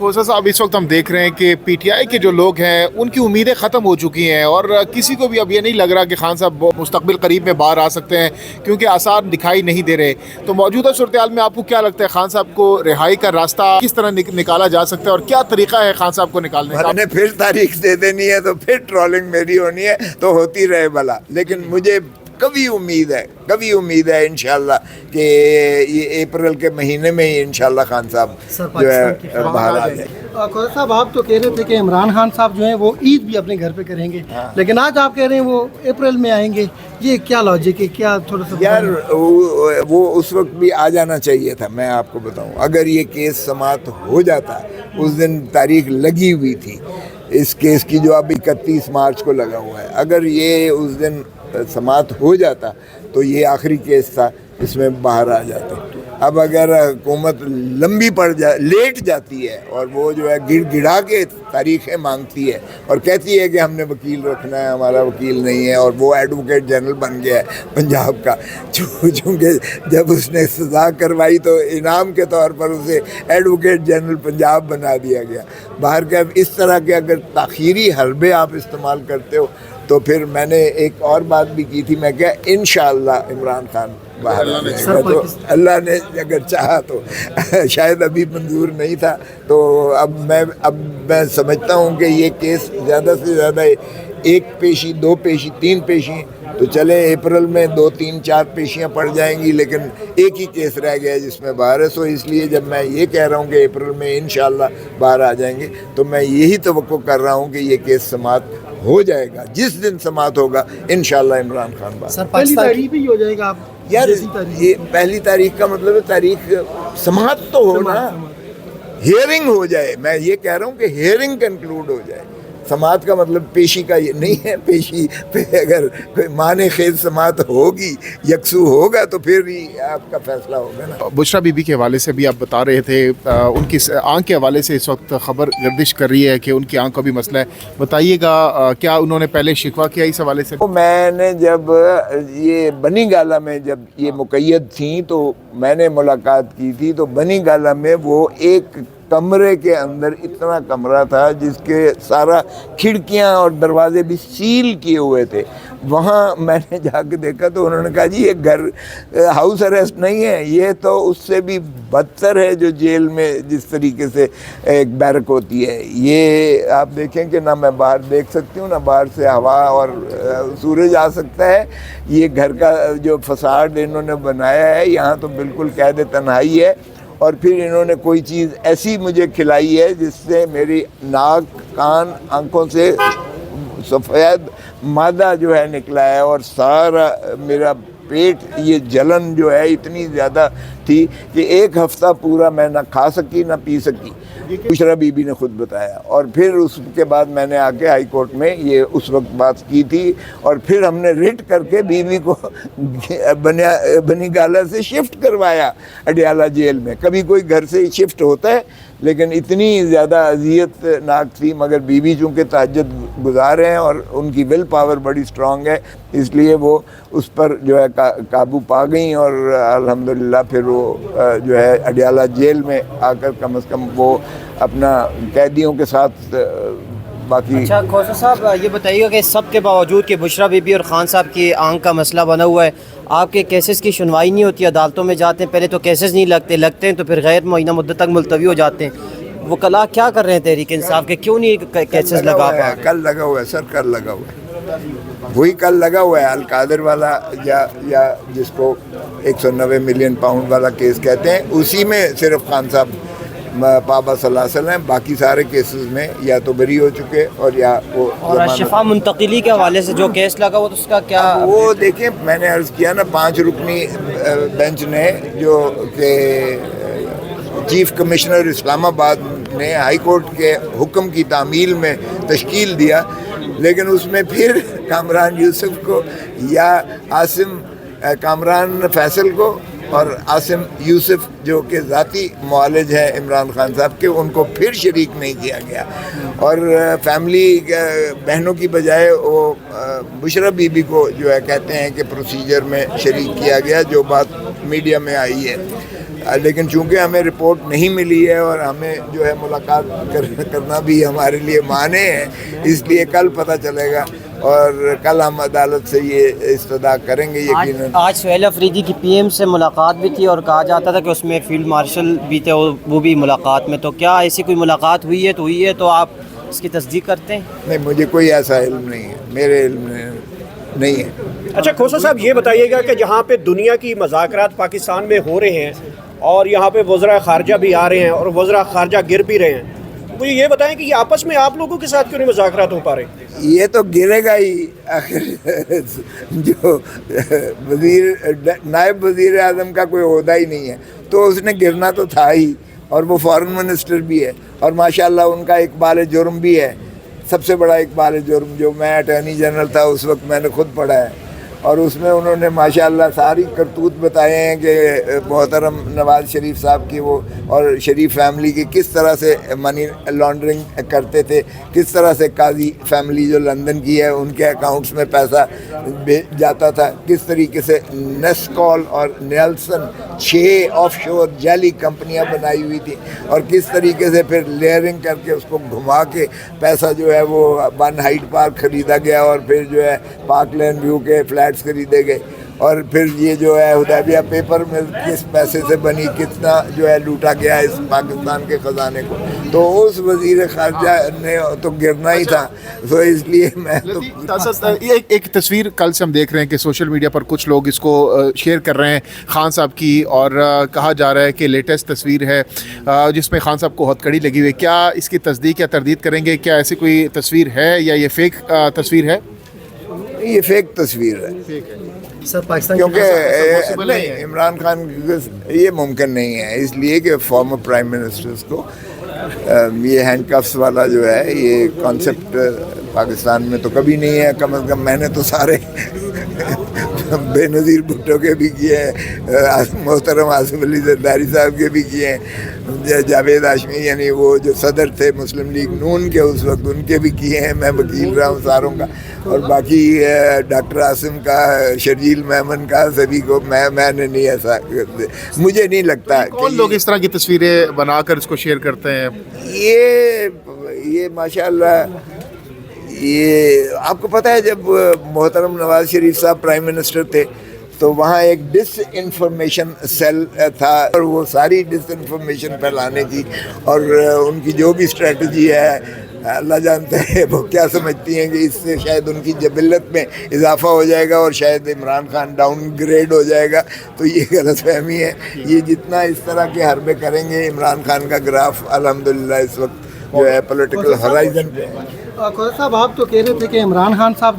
खोसा साहब, इस वक्त हम देख रहे हैं कि पीटीआई के जो लोग हैं उनकी उम्मीदें ख़त्म हो चुकी हैं और किसी को भी अब ये नहीं लग रहा कि खान साहब मुस्तकबिल करीब में बाहर आ सकते हैं, क्योंकि आसार दिखाई नहीं दे रहे। तो मौजूदा सूरत में आपको क्या लगता है, खान साहब को रिहाई का रास्ता किस तरह निकाला जा सकता है और क्या तरीका है खान साहब को निकालने का? मैंने फिर तारीख दे देनी है तो फिर ट्रोलिंग मेरी होनी है तो होती रहे भला, लेकिन मुझे कभी उम्मीद है इंशाल्लाह कि ये अप्रैल के महीने में ही इंशाल्लाह खान साहब जो है बाहर आ जाए। खोसा साहब, आप तो कह रहे थे कि इमरान खान साहब जो हैं वो ईद भी अपने घर पे करेंगे, लेकिन आज आप कह रहे हैं वो अप्रैल में आएंगे, ये क्या लॉजिक है? क्या थोड़ा सा यार वो उस वक्त भी आ जाना चाहिए था। मैं आपको बताऊं, अगर ये केस समाप्त हो जाता, उस दिन तारीख लगी हुई थी इस केस की जो अब 31 मार्च को लगा हुआ है, अगर ये उस दिन समाप्त हो जाता तो ये आखिरी केस था, इसमें बाहर आ जाते। अब अगर हुकूमत लेट जाती है और वो जो है गिड़ा के तारीखें मांगती है और कहती है कि हमने वकील रखना है, हमारा वकील नहीं है, और वो एडवोकेट जनरल बन गया है पंजाब का, चूँकि जब उसने सज़ा करवाई तो इनाम के तौर पर उसे एडवोकेट जनरल पंजाब बना दिया गया। बाहर के इस तरह के अगर ताख़ीरी हरबे आप इस्तेमाल करते हो तो फिर मैंने एक और बात भी की थी, मैं क्या इंशाअल्लाह इमरान खान बाहर आएगा, तो अल्लाह ने अगर चाहा तो शायद अभी मंजूर नहीं था। तो अब मैं समझता हूँ कि ये केस ज़्यादा से ज़्यादा 1 पेशी 2 पेशी 3 पेशी तो चले, अप्रैल में 2 3 4 पेशियाँ पड़ जाएंगी, लेकिन एक ही केस रह गया है जिसमें बाहर है। सो इसलिए जब मैं ये कह रहा हूँ कि अप्रैल में इंशाल्लाह बाहर आ जाएंगे, तो मैं यही तवक्को कर रहा हूँ कि ये केस समाप्त हो जाएगा। जिस दिन समाप्त होगा इंशाल्लाह इमरान खान बाहर। पहली तारीख भी हो जाएगा आप यार, ये पहली तारीख का मतलब है तारीख समाप्त तो हो ना, हियरिंग हो जाए। मैं ये कह रहा हूँ कि हियरिंग कंक्लूड हो जाए। समात का मतलब पेशी का ये नहीं है। पेशी पे अगर कोई माने खेद समात होगी, यकसू होगा, तो फिर ही आपका फैसला होगा ना। बुशरा बीबी के हवाले से भी आप बता रहे थे, उनकी आंख के हवाले से इस वक्त खबर गर्दिश कर रही है कि उनकी आंख का भी मसला है। बताइएगा, क्या उन्होंने पहले शिकवा किया इस हवाले से? तो मैंने जब ये बनी गाला में जब ये मुक़य्यद थी तो मैंने मुलाकात की थी, तो बनी गाला में वो एक कमरे के अंदर इतना कमरा था जिसके सारा खिड़कियां और दरवाजे भी सील किए हुए थे। वहाँ मैंने जाके देखा तो उन्होंने कहा जी ये घर हाउस अरेस्ट नहीं है, ये तो उससे भी बदतर है जो जेल में जिस तरीके से एक बैरक होती है। ये आप देखें कि ना मैं बाहर देख सकती हूँ, ना बाहर से हवा और सूरज आ सकता है। ये घर का जो फसाड इन्होंने बनाया है, यहाँ तो बिल्कुल कैद तन्हाई है। और फिर इन्होंने कोई चीज़ ऐसी मुझे खिलाई है जिससे मेरी नाक कान आँखों से सफ़ेद मादा जो है निकला है, और सारा मेरा पेट ये जलन जो है इतनी ज़्यादा थी कि 1 हफ़्ता पूरा मैं ना खा सकी ना पी सकी। बुशरा बीबी ने खुद बताया। और फिर उसके बाद मैंने आके हाई कोर्ट में ये उस वक्त बात की थी, और फिर हमने रिट करके बीबी को बनी गाला से शिफ्ट करवाया अडियाला जेल में। कभी कोई घर से शिफ्ट होता है, लेकिन इतनी ज़्यादा अजियतनाक थी। मगर बीबी चूँकि तहज्जुद गुजार हैं और उनकी विल पावर बड़ी स्ट्रॉन्ग है, इसलिए वो उस पर जो है काबू पा गई, और अल्हम्दुलिल्लाह फिर वो जो है अडियाला जेल में आकर कम से कम वो अपना कैदियों के साथ बाकी। अच्छा खोसा साहब, ये बताइएगा कि सब के बावजूद कि बुशरा बीबी और ख़ान साहब की आंख का मसला बना हुआ है, आपके केसेस की सुनवाई नहीं होती, अदालतों में जाते हैं, पहले तो केसेस नहीं लगते हैं तो फिर गैर मुअय्यना मुद्दत तक मुलतवी हो जाते हैं। वो कल क्या कर रहे हैं तहरीक इंसाफ के, क्यों नहीं केसेस लगा पा? कल लगा हुआ है सर, कल लगा हुआ है, वही कल लगा हुआ है अलकादर वाला, या जिसको 190 मिलियन पाउंड वाला केस कहते हैं, उसी में सिर्फ खान साहब पाबा सलासल हैं। बाकी सारे केसेस में या तो बरी हो चुके और या वो। और शिफा मुंतकिली के हवाले से जो केस लगा वो तो उसका क्या? वो देखें, मैंने अर्ज़ किया ना, 5 रुकनी बेंच ने जो कि चीफ कमिश्नर इस्लामाबाद ने हाई कोर्ट के हुक्म की तामील में तश्कील दिया, लेकिन उसमें फिर कामरान यूसुफ को या कामरान फैसल को और आसिम यूसुफ जो कि ज़ाती मुआलिज हैं इमरान खान साहब के, उनको फिर शरीक नहीं किया गया। और फैमिली बहनों की बजाय वो बुशरा बीबी को जो है कहते हैं कि प्रोसीजर में शरीक किया गया, जो बात मीडिया में आई है। لیکن چونکہ ہمیں رپورٹ نہیں ملی ہے اور ہمیں جو ہے ملاقات کرنا بھی ہمارے لیے معنی ہے، اس لیے کل پتہ چلے گا اور کل ہم عدالت سے یہ استدعا کریں گے یقیناً۔ آج سہیل افریدی کی پی ایم سے ملاقات بھی تھی اور کہا جاتا تھا کہ اس میں فیلڈ مارشل بھی تھے، وہ بھی ملاقات میں، تو کیا ایسی کوئی ملاقات ہوئی ہے تو آپ اس کی تصدیق کرتے ہیں؟ نہیں، مجھے کوئی ایسا علم نہیں ہے، میرے علم میں نہیں ہے۔ اچھا کھوسا صاحب یہ بتائیے گا کہ جہاں پہ دنیا کی مذاکرات پاکستان میں ہو رہے ہیں اور یہاں پہ وزراء خارجہ بھی آ رہے ہیں اور وزراء خارجہ گر بھی رہے ہیں، مجھے یہ بتائیں کہ یہ آپس میں آپ لوگوں کے ساتھ کیوں نہیں مذاکرات ہو پا رہے؟ یہ تو گرے گا ہی، آخر جو نائب وزیر اعظم کا کوئی عہدہ ہی نہیں ہے تو اس نے گرنا تو تھا ہی، اور وہ فارن منسٹر بھی ہے اور ماشاءاللہ ان کا اقبال جرم بھی ہے، سب سے بڑا اقبال جرم، جو میں اٹارنی جنرل تھا اس وقت میں نے خود پڑھا ہے، اور اس میں انہوں نے ماشاءاللہ ساری کرتوت بتائے ہیں کہ محترم نواز شریف صاحب کی وہ اور شریف فیملی کی کس طرح سے منی لانڈرنگ کرتے تھے، کس طرح سے قاضی فیملی جو لندن کی ہے ان کے اکاؤنٹس میں پیسہ جاتا تھا، کس طریقے سے نیسکول اور نیلسن 6 آف شور جعلی کمپنیاں بنائی ہوئی تھیں اور کس طریقے سے پھر لیئرنگ کر کے اس کو گھما کے پیسہ جو ہے وہ ون ہائٹ پارک خریدا گیا اور پھر جو ہے پارک لین ویو کے فلیٹس خریدے گئے، اور پھر یہ جو ہے حدیبیہ پیپر مل کس پیسے سے بنی، کتنا جو ہے لوٹا گیا اس پاکستان کے خزانے کو، تو اس وزیر خارجہ نے تو گرنا ہی تھا، تو اس لیے میں تو ایک تصویر کل سے ہم دیکھ رہے ہیں کہ سوشل میڈیا پر کچھ لوگ اس کو شیئر کر رہے ہیں خان صاحب کی، اور کہا جا رہا ہے کہ لیٹسٹ تصویر ہے جس میں خان صاحب کو ہتھکڑی لگی ہوئی ہے، کیا اس کی تصدیق یا تردید کریں گے؟ کیا ایسی کوئی تصویر ہے یا یہ فیک تصویر ہے؟ یہ فیک تصویر ہے سر پاکستان کیونکہ نہیں، عمران خان یہ ممکن نہیں ہے، اس لیے کہ فارمر پرائم منسٹرز کو یہ ہینڈ کفس والا جو ہے یہ کانسیپٹ پاکستان میں تو کبھی نہیں ہے، کم از کم میں نے تو سارے بے نظیر بھٹو کے بھی کیے ہیں، محترم آصف علی زرداری صاحب کے بھی کیے ہیں، جاوید ہاشمی یعنی وہ جو صدر تھے مسلم لیگ نون کے اس وقت ان کے بھی کیے ہیں، میں وکیل رہا ہوں ساروں کا، اور باقی ڈاکٹر عاصم کا، شرجیل میمن کا، سبھی کو میں نے نہیں، ایسا مجھے نہیں لگتا کون لوگ اس طرح کی تصویریں بنا کر اس کو شیئر کرتے ہیں؟ یہ ماشاءاللہ یہ آپ کو پتہ ہے جب محترم نواز شریف صاحب پرائم منسٹر تھے تو وہاں ایک ڈس انفارمیشن سیل تھا اور وہ ساری ڈس انفارمیشن پھیلانے کی، اور ان کی جو بھی اسٹریٹجی ہے اللہ جانتا ہے وہ کیا سمجھتی ہیں کہ اس سے شاید ان کی جبلت میں اضافہ ہو جائے گا اور شاید عمران خان ڈاؤن گریڈ ہو جائے گا، تو یہ غلط فہمی ہے۔ یہ جتنا اس طرح کے حربے کریں گے عمران خان کا گراف الحمدللہ اس وقت جو ہے پولیٹیکل ہرائزن پہ ہے۔ صاحب آپ تو کہہ رہے تھے کہ عمران خان صاحب جو